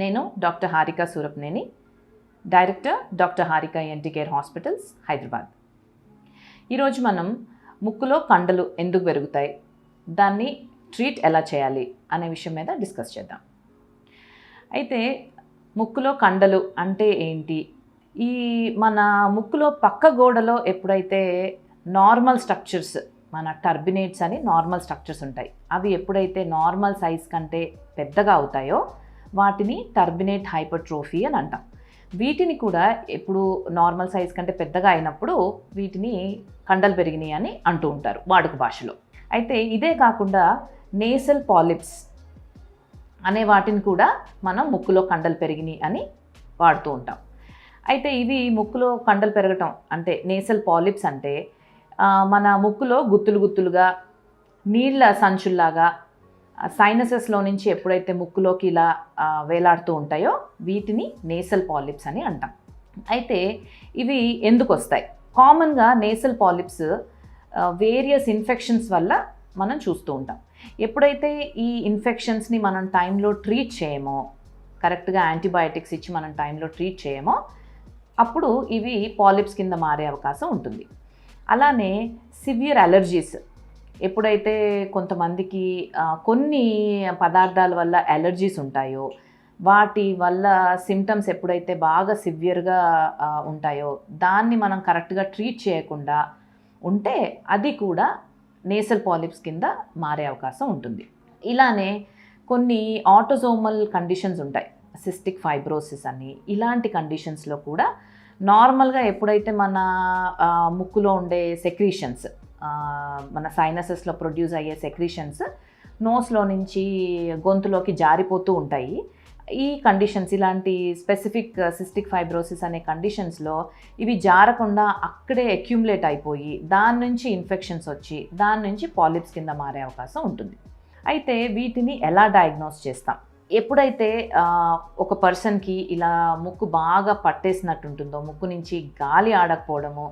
నేను doctor Harika Surapaneni, director doctor Harika ENT care hospitals, Hyderabad. ఈరోజు మనం ముక్కులో కండలు ఎందుకు పెరుగుతాయి, దాన్ని ట్రీట్ ఎలా చేయాలి అనే విషయం మీద డిస్కస్ చేద్దాం. అయితే ముక్కులో కండలు అంటే ఏంటి? ఈ మన ముక్కులో పక్క గోడలో ఎప్పుడైతే నార్మల్ స్ట్రక్చర్స్, మన టర్బినేట్స్ అని నార్మల్ స్ట్రక్చర్స్ ఉంటాయి, అవి ఎప్పుడైతే నార్మల్ సైజ్ కంటే పెద్దగా అవుతాయో వాటిని టర్బినేట్ హైపర్ట్రోఫీ అని అంటాం. వీటిని కూడా ఎప్పుడు నార్మల్ సైజ్ కంటే పెద్దగా అయినప్పుడు వీటిని కండలు పెరిగినాయి అని అంటూ ఉంటారు వాడుక భాషలో. అయితే ఇదే కాకుండా నేసల్ పాలిప్స్ అనే వాటిని కూడా మనం ముక్కులో కండలు పెరిగినాయి అని వాడుతూ ఉంటాం. అయితే ఇవి ముక్కులో కండలు పెరగటం అంటే నేసల్ పాలిప్స్ అంటే మన ముక్కులో గుత్తులు గుత్తులుగా నీళ్ళ సంచుల్లాగా సైనసెస్లో నుంచి ఎప్పుడైతే ముక్కులోకి ఇలా వేలాడుతూ ఉంటాయో వీటిని నేసల్ పాలిప్స్ అని అంటాం. అయితే ఇవి ఎందుకు వస్తాయి? కామన్గా నేసల్ పాలిప్స్ వేరియస్ ఇన్ఫెక్షన్స్ వల్ల మనం చూస్తూ ఉంటాం. ఎప్పుడైతే ఈ ఇన్ఫెక్షన్స్ని మనం టైంలో ట్రీట్ చేయమో, కరెక్ట్గా యాంటీబయాటిక్స్ ఇచ్చి మనం టైంలో ట్రీట్ చేయమో, అప్పుడు ఇవి పాలిప్స్ కింద మారే అవకాశం ఉంటుంది. అలానే సివియర్ అలర్జీస్, ఎప్పుడైతే కొంతమందికి కొన్ని పదార్థాల వల్ల అలర్జీస్ ఉంటాయో, వాటి వల్ల సిమ్టమ్స్ ఎప్పుడైతే బాగా సివియర్గా ఉంటాయో దాన్ని మనం కరెక్ట్గా ట్రీట్ చేయకుండా ఉంటే అది కూడా నేసల్ పాలిప్స్ కింద మారే అవకాశం ఉంటుంది. ఇలానే కొన్ని ఆటోజోమల్ కండిషన్స్ ఉంటాయి, సిస్టిక్ ఫైబ్రోసిస్ అని. ఇలాంటి కండిషన్స్లో కూడా నార్మల్గా ఎప్పుడైతే మన ముక్కులో ఉండే సెక్రీషన్స్, మన సైనసెస్లో ప్రొడ్యూస్ అయ్యే సెక్రీషన్స్ నోస్లో నుంచి గొంతులోకి జారిపోతూ ఉంటాయి. ఈ కండిషన్స్, ఇలాంటి స్పెసిఫిక్ సిస్టిక్ ఫైబ్రోసిస్ అనే కండిషన్స్లో ఇవి జారకుండా అక్కడే అక్యుములేట్ అయిపోయి దాని నుంచి ఇన్ఫెక్షన్స్ వచ్చి దాని నుంచి పాలిప్స్ కింద మారే అవకాశం ఉంటుంది. అయితే వీటిని ఎలా డయాగ్నోస్ చేస్తాం? ఎప్పుడైతే ఒక పర్సన్కి ఇలా ముక్కు బాగా పట్టేసినట్టు ఉంటుందో, ముక్కు నుంచి గాలి ఆడకపోవడము,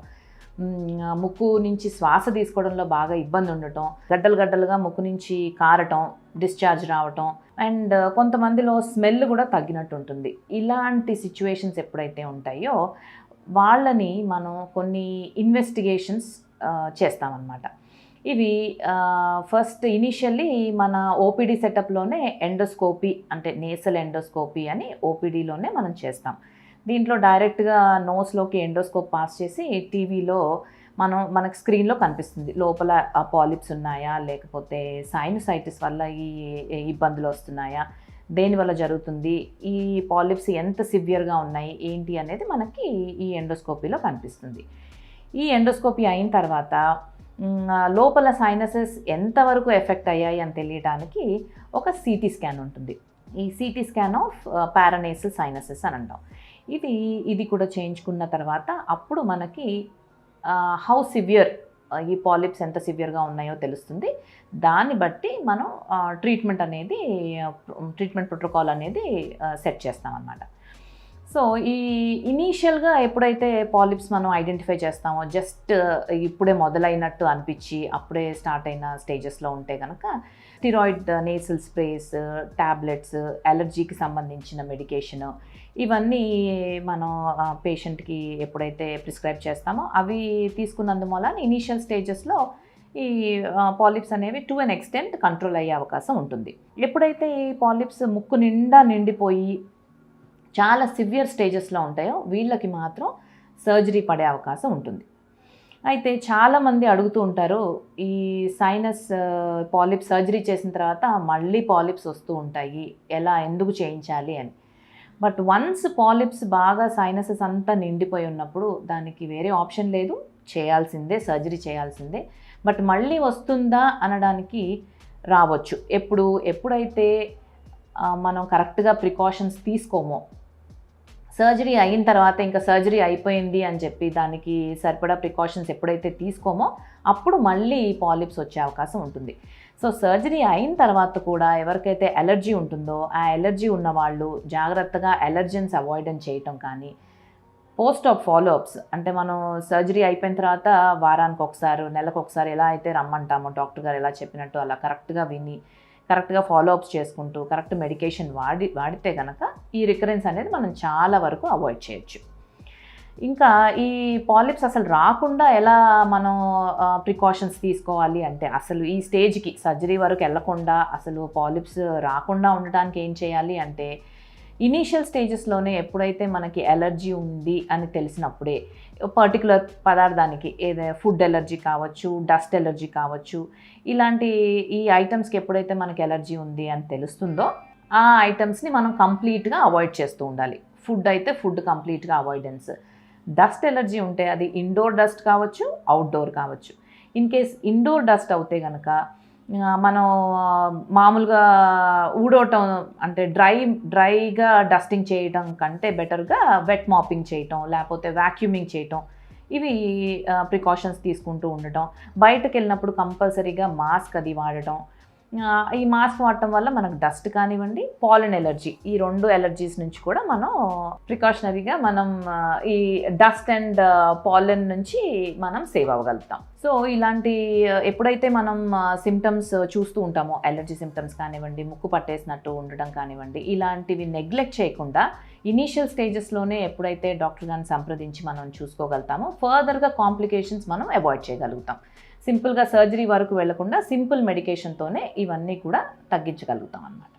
ముక్కు నుంచి శ్వాస తీసుకోవడంలో బాగా ఇబ్బంది ఉండటం, గడ్డలు గడ్డలుగా ముక్కు నుంచి కారటం, డిశ్చార్జ్ రావటం, అండ్ కొంతమందిలో స్మెల్ కూడా తగ్గినట్టు ఉంటుంది. ఇలాంటి సిచ్యువేషన్స్ ఎప్పుడైతే ఉంటాయో వాళ్ళని మనం కొన్ని ఇన్వెస్టిగేషన్స్ చేస్తామన్నమాట. ఇవి ఫస్ట్ ఇనీషియల్లీ మన ఓపీడీ సెటప్లోనే ఎండోస్కోపీ అంటే నేసల్ ఎండోస్కోపీ అని ఓపీడీలోనే మనం చేస్తాం. దీంట్లో డైరెక్ట్గా నోస్లోకి ఎండోస్కోప్ పాస్ చేసి టీవీలో మనకు స్క్రీన్లో కనిపిస్తుంది లోపల పాలిప్స్ ఉన్నాయా, లేకపోతే సైనసైటిస్ వల్ల ఈ ఇబ్బందులు వస్తున్నాయా, దేనివల్ల జరుగుతుంది, ఈ పాలిప్స్ ఎంత సివియర్గా ఉన్నాయి ఏంటి అనేది మనకి ఈ ఎండోస్కోపీలో కనిపిస్తుంది. ఈ ఎండోస్కోపీ అయిన తర్వాత లోపల సైనసెస్ ఎంతవరకు ఎఫెక్ట్ అయ్యాయి అని తెలియడానికి ఒక సిటీ స్కాన్ ఉంటుంది. ఈ సిటీ స్కాన్ ఆఫ్ పారానేసల్ సైనసెస్ అని అంటాం. ఇది కూడా చేయించుకున్న తర్వాత అప్పుడు మనకి హౌ సివియర్ ఈ పాలిప్స్ ఎంత సివియర్గా ఉన్నాయో తెలుస్తుంది. దాన్ని బట్టి మనం ట్రీట్మెంట్ ప్రోటోకాల్ అనేది సెట్ చేస్తామన్నమాట. సో ఈ ఇనీషియల్గా ఎప్పుడైతే పాలిప్స్ మనం ఐడెంటిఫై చేస్తామో, జస్ట్ ఇప్పుడే మొదలైనట్టు అనిపించి అప్పుడే స్టార్ట్ అయిన స్టేజెస్లో ఉంటే కనుక స్టిరాయిడ్ నేసల్ స్ప్రేస్, ట్యాబ్లెట్స్, అలర్జీకి సంబంధించిన మెడికేషన్, ఇవన్నీ మనం పేషెంట్కి ఎప్పుడైతే ప్రిస్క్రైబ్ చేస్తామో అవి తీసుకున్నందువల్ల ఇనీషియల్ స్టేజెస్లో ఈ పాలిప్స్ అనేవి టు అన్ ఎక్స్టెంట్ కంట్రోల్ అయ్యే అవకాశం ఉంటుంది. ఎప్పుడైతే ఈ పాలిప్స్ ముక్కు నిండా నిండిపోయి చాలా సివియర్ స్టేజెస్లో ఉంటాయో వీళ్ళకి మాత్రం సర్జరీ పడే అవకాశం ఉంటుంది. అయితే చాలామంది అడుగుతూ ఉంటారు, ఈ సైనస్ పాలిప్స్ సర్జరీ చేసిన తర్వాత మళ్ళీ పాలిప్స్ వస్తూ ఉంటాయి, ఎందుకు చేయించాలి అని. బట్ వన్స్ పాలిప్స్ బాగా సైనసెస్ అంతా నిండిపోయి ఉన్నప్పుడు దానికి వేరే ఆప్షన్ లేదు, సర్జరీ చేయాల్సిందే. బట్ మళ్ళీ వస్తుందా అనడానికి రావచ్చు. ఎప్పుడైతే మనం కరెక్ట్గా ప్రికాషన్స్ తీసుకోమో, సర్జరీ అయిన తర్వాత ఇంకా సర్జరీ అయిపోయింది అని చెప్పి దానికి సరిపడా ప్రికాషన్స్ ఎప్పుడైతే తీసుకోమో అప్పుడు మళ్ళీ పాలిప్స్ వచ్చే అవకాశం ఉంటుంది. సో సర్జరీ అయిన తర్వాత కూడా ఎవరికైతే ఎలర్జీ ఉంటుందో ఆ ఎలర్జీ ఉన్న వాళ్ళు జాగ్రత్తగా ఎలర్జెన్స్ అవాయిడెన్స్ చేయటం కానీ, పోస్ట్ ఆఫ్ ఫాలోఅప్స్ అంటే మనం సర్జరీ అయిపోయిన తర్వాత వారానికి ఒకసారి, నెలకు ఒకసారి ఎలా అయితే రమ్మంటామో డాక్టర్ గారు ఎలా చెప్పినట్టు అలా కరెక్ట్గా విని కరెక్ట్గా ఫాలోఅప్స్ చేసుకుంటూ కరెక్ట్ మెడికేషన్ వాడితే కనుక ఈ రికరెన్స్ అనేది మనం చాలా వరకు అవాయిడ్ చేయొచ్చు. ఇంకా ఈ పాలిప్స్ అసలు రాకుండా ఎలా మనం ప్రికాషన్స్ తీసుకోవాలి అంటే, అసలు ఈ స్టేజ్కి సర్జరీ వరకు వెళ్ళకుండా అసలు పాలిప్స్ రాకుండా ఉండటానికి ఏం చేయాలి అంటే, ఇనీషియల్ స్టేజెస్లోనే ఎప్పుడైతే మనకి ఎలర్జీ ఉంది అని తెలిసినప్పుడే పర్టికులర్ పదార్థానికి ఏదైనా ఫుడ్ ఎలర్జీ కావచ్చు, డస్ట్ ఎలర్జీ కావచ్చు, ఇలాంటి ఈ ఐటమ్స్కి ఎప్పుడైతే మనకి ఎలర్జీ ఉంది అని తెలుస్తుందో ఆ ఐటమ్స్ని మనం కంప్లీట్గా అవాయిడ్ చేస్తూ ఉండాలి. ఫుడ్ అయితే ఫుడ్ కంప్లీట్గా అవాయిడెన్స్. డస్ట్ ఎలర్జీ ఉంటే అది ఇండోర్ డస్ట్ కావచ్చు, అవుట్డోర్ కావచ్చు. ఇన్ కేస్ ఇండోర్ డస్ట్ అవుతే కనుక మనం మామూలుగా ఊడవటం అంటే డ్రైగా డస్టింగ్ చేయటం కంటే బెటర్గా వెట్ మాపింగ్ చేయటం, లేకపోతే వ్యాక్యూమింగ్ చేయటం, ఇవి ప్రికాషన్స్ తీసుకుంటూ ఉండటం. బయటకు వెళ్ళినప్పుడు కంపల్సరీగా మాస్క్ అది వాడటం. ఈ మాస్క్ వాడటం వల్ల మనకు డస్ట్ కానివ్వండి, పాలన్ ఎలర్జీ, ఈ 2 ఎలర్జీస్ నుంచి కూడా మనం ప్రికాషనరీగా మనం ఈ డస్ట్ అండ్ పాలన్ నుంచి మనం సేవ్ అవ్వగలుగుతాం. సో ఇలాంటి ఎప్పుడైతే మనం సిమ్టమ్స్ చూస్తూ ఉంటామో, ఎలర్జీ సిమ్టమ్స్ కానివ్వండి, ముక్కు పట్టేసినట్టు ఉండడం కానివ్వండి, ఇలాంటివి నెగ్లెక్ట్ చేయకుండా ఇనీషియల్ స్టేజెస్లోనే ఎప్పుడైతే డాక్టర్ గారిని సంప్రదించి మనం చూసుకోగలుగుతామో ఫర్దర్గా కాంప్లికేషన్స్ మనం అవాయిడ్ చేయగలుగుతాం. సింపుల్గా సర్జరీ వరకు వెళ్లకుండా సింపుల్ మెడికేషన్తోనే ఇవన్నీ కూడా తగ్గించగలుగుతాం అన్నమాట.